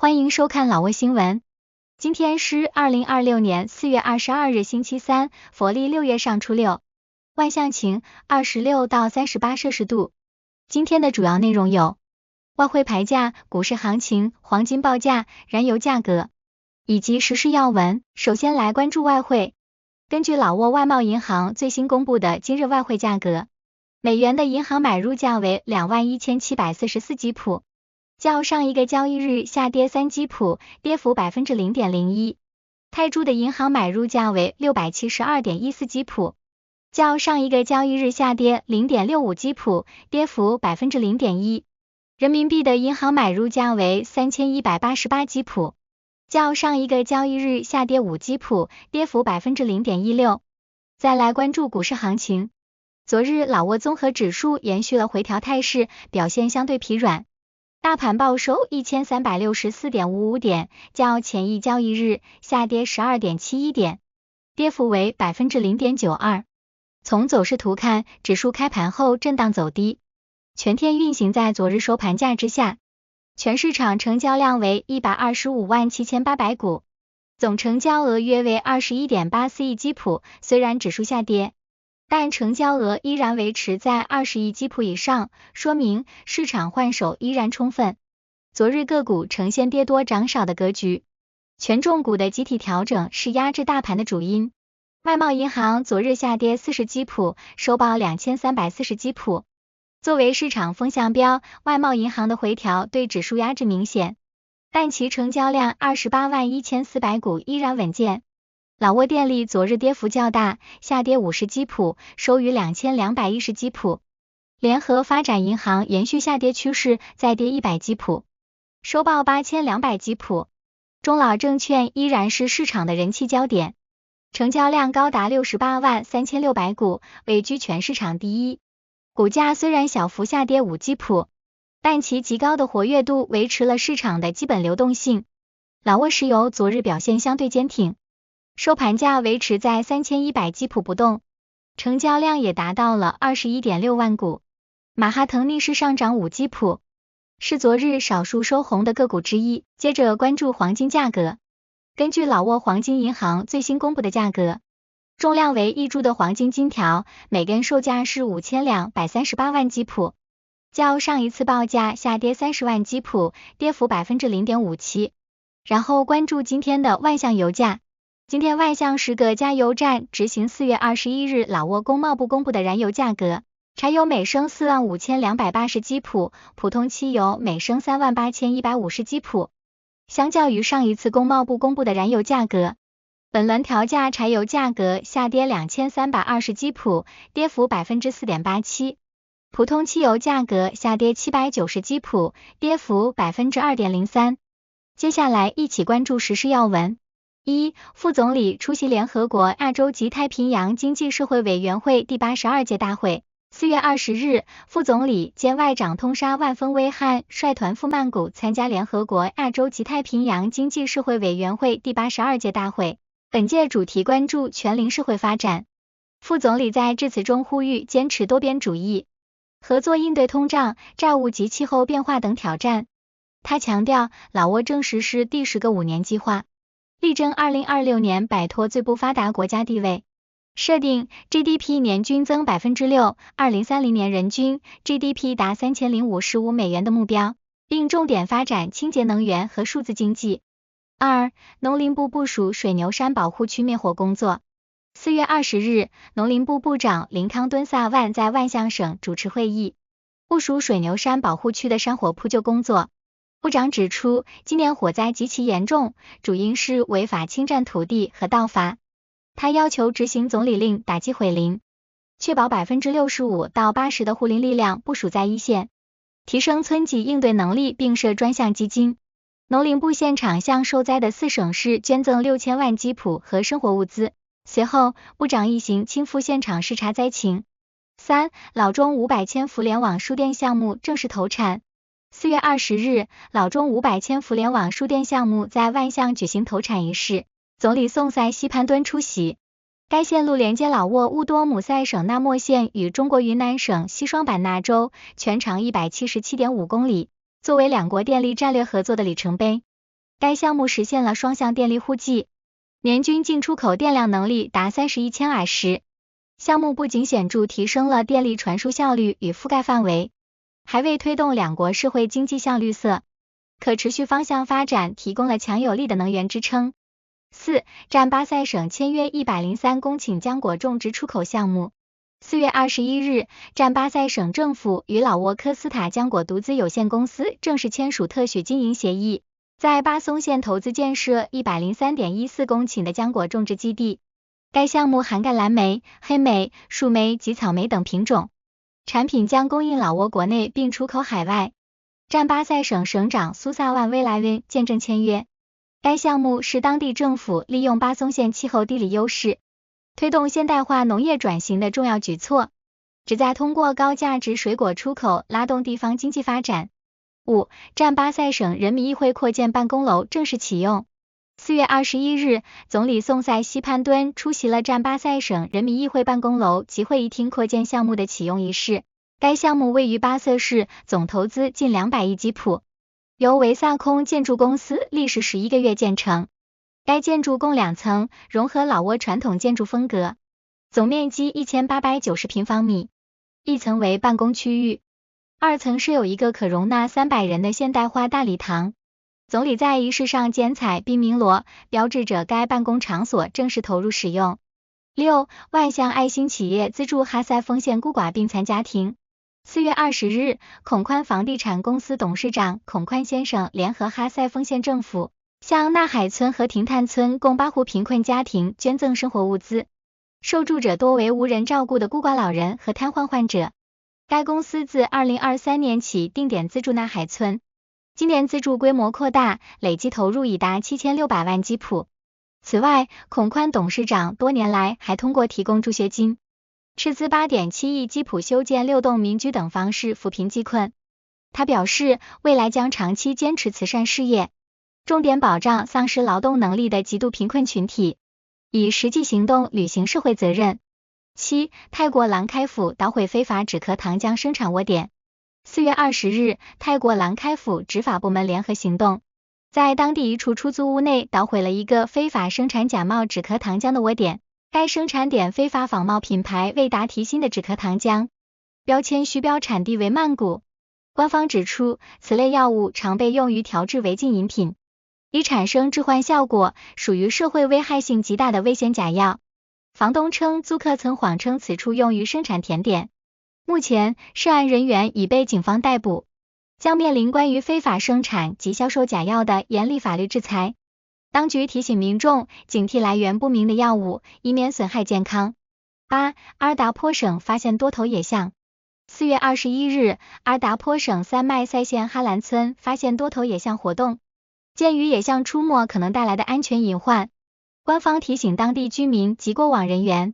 欢迎收看老挝新闻。今天是2026年4月22日星期三，佛历6月上初六，万象晴26到38摄氏度。今天的主要内容有外汇牌价、股市行情、黄金报价、燃油价格以及时事要闻。首先来关注外汇。根据老挝外贸银行最新公布的今日外汇价格，美元的银行买入价为21744基普，较上一个交易日下跌3基普，跌幅 0.01%。泰铢的银行买入价为 672.14 基普，较上一个交易日下跌 0.65 基普，跌幅 0.1%。人民币的银行买入价为3188基普，较上一个交易日下跌5基普，跌幅 0.16%。再来关注股市行情。昨日老挝综合指数延续了回调态势，表现相对疲软。大盘报收 1364.55 点，较前一交易日下跌 12.71 点，跌幅为 0.92%。从走势图看，指数开盘后震荡走低，全天运行在昨日收盘价之下。全市场成交量为1257800股，总成交额约为 21.84 亿基普。虽然指数下跌，但成交额依然维持在20亿基普以上，说明市场换手依然充分。昨日个股呈现跌多涨少的格局，权重股的集体调整是压制大盘的主因。外贸银行昨日下跌40基普，收报2340基普。作为市场风向标，外贸银行的回调对指数压制明显，但其成交量281400股依然稳健。老挝电力昨日跌幅较大，下跌50基普，收于2210基普。联合发展银行延续下跌趋势，再跌100基普，收报8200基普。中老证券依然是市场的人气焦点，成交量高达683600股，位居全市场第一。股价虽然小幅下跌5基普，但其极高的活跃度维持了市场的基本流动性。老挝石油昨日表现相对坚挺，收盘价维持在3100基普不动，成交量也达到了 21.6 万股。马哈腾逆势上涨5基普，是昨日少数收红的个股之一。接着关注黄金价格。根据老挝黄金银行最新公布的价格，重量为1铢的黄金金条，每根售价是5238万基普，较上一次报价下跌30万基普，跌幅 0.57%。然后关注今天的万象油价。今天万象10个加油站执行4月21日老挝工贸部公布的燃油价格，柴油每升45280基普，普通汽油每升38150基普。相较于上一次工贸部公布的燃油价格，本轮调价柴油价格下跌2320基普，跌幅 4.87%， 普通汽油价格下跌790基普，跌幅 2.03%。接下来一起关注时事要闻。1. 副总理出席联合国亚洲及太平洋经济社会委员会第82届大会。4月20日，副总理兼外长通沙万峰威汉率团赴曼谷参加联合国亚洲及太平洋经济社会委员会第82届大会。本届主题关注全龄社会发展。副总理在致辞中呼吁坚持多边主义，合作应对通胀、债务及气候变化等挑战。他强调，老挝正实施第10个5年计划，力争2026年摆脱最不发达国家地位，设定 GDP 年均增 6%， 2030年人均 GDP 达3055美元的目标，并重点发展清洁能源和数字经济。2. 农林部部署水牛山保护区灭火工作。4月20日，农林部部长林康敦萨万在万象省主持会议，部署水牛山保护区的山火扑救工作。部长指出，今年火灾极其严重，主因是违法侵占土地和盗伐。他要求执行总理令，打击毁林，确保 65%到80%的护林力量部署在一线，提升村级应对能力，并设专项基金。农林部现场向受灾的4省市捐赠6000万基普和生活物资。随后，部长一行亲赴现场视察灾情。3. 老中500千福联网输电项目正式投产。4月20日，老中500千福联网输电项目在万象举行投产仪式，总理宋塞西潘敦出席。该线路连接老挝乌多姆塞省纳莫县与中国云南省西双版纳州，全长177.5公里，作为两国电力战略合作的里程碑。该项目实现了双向电力互济，年均进出口电量能力达31千瓦时。项目不仅显著提升了电力传输效率与覆盖范围，还为推动两国社会经济向绿色、可持续方向发展提供了强有力的能源支撑。4. 占巴塞省签约103公顷浆果种植出口项目。4月21日，占巴塞省政府与老挝科斯塔浆果独资有限公司正式签署特许经营协议，在巴松县投资建设103.14公顷的浆果种植基地。该项目涵盖蓝莓、黑莓、树莓及草莓等品种，产品将供应老挝国内并出口海外。占巴塞省省长苏萨万威莱恩见证签约。该项目是当地政府利用巴松县气候地理优势，推动现代化农业转型的重要举措，旨在通过高价值水果出口拉动地方经济发展。5. 占巴塞省人民议会扩建办公楼正式启用。4月21日，总理宋塞西潘敦出席了占巴塞省人民议会办公楼及会议厅扩建项目的启用仪式。该项目位于巴瑟市，总投资近200亿吉普，由维萨空建筑公司历时11个月建成。该建筑共2层，融合老挝传统建筑风格，总面积1890平方米。一层为办公区域，2层设有一个可容纳300人的现代化大礼堂。总理在仪式上剪彩并鸣锣，标志着该办公场所正式投入使用。6. 万象爱心企业资助哈塞丰县孤寡病残家庭。4月20日，孔宽房地产公司董事长孔宽先生联合哈塞丰县政府，向纳海村和亭炭村共8户贫困家庭捐赠生活物资，受助者多为无人照顾的孤寡老人和瘫痪患者。该公司自2023年起定点资助纳海村，今年资助规模扩大，累计投入已达7600万吉普。此外，孔宽董事长多年来还通过提供助学金、斥资8.7亿吉普修建6栋民居等方式扶贫济困。他表示，未来将长期坚持慈善事业，重点保障丧失劳动能力的极度贫困群体，以实际行动履行社会责任。7. 泰国兰开府捣毁非法止咳糖浆生产窝点。4月20日，泰国兰开府执法部门联合行动，在当地一处出租屋内捣毁了一个非法生产假冒止咳糖浆的窝点。该生产点非法仿冒品牌味达提新的止咳糖浆，标签虚标产地为曼谷。官方指出，此类药物常被用于调制违禁饮品，已产生致幻效果，属于社会危害性极大的危险假药。房东称，租客曾谎称此处用于生产甜点。目前，涉案人员已被警方逮捕，将面临关于非法生产及销售假药的严厉法律制裁。当局提醒民众警惕来源不明的药物，以免损害健康。8. 阿尔达颇省发现多头野象。4月21日，阿尔达颇省三麦塞县哈兰村发现多头野象活动。鉴于野象出没可能带来的安全隐患，官方提醒当地居民及过往人员，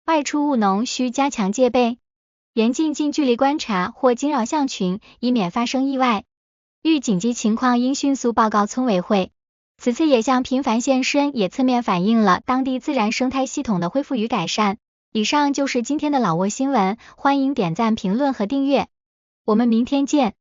外出务农需加强戒备，严禁近距离观察或惊扰象群，以免发生意外。遇紧急情况应迅速报告村委会。此次野象频繁现身，也侧面反映了当地自然生态系统的恢复与改善。以上就是今天的老挝新闻，欢迎点赞、评论和订阅，我们明天见。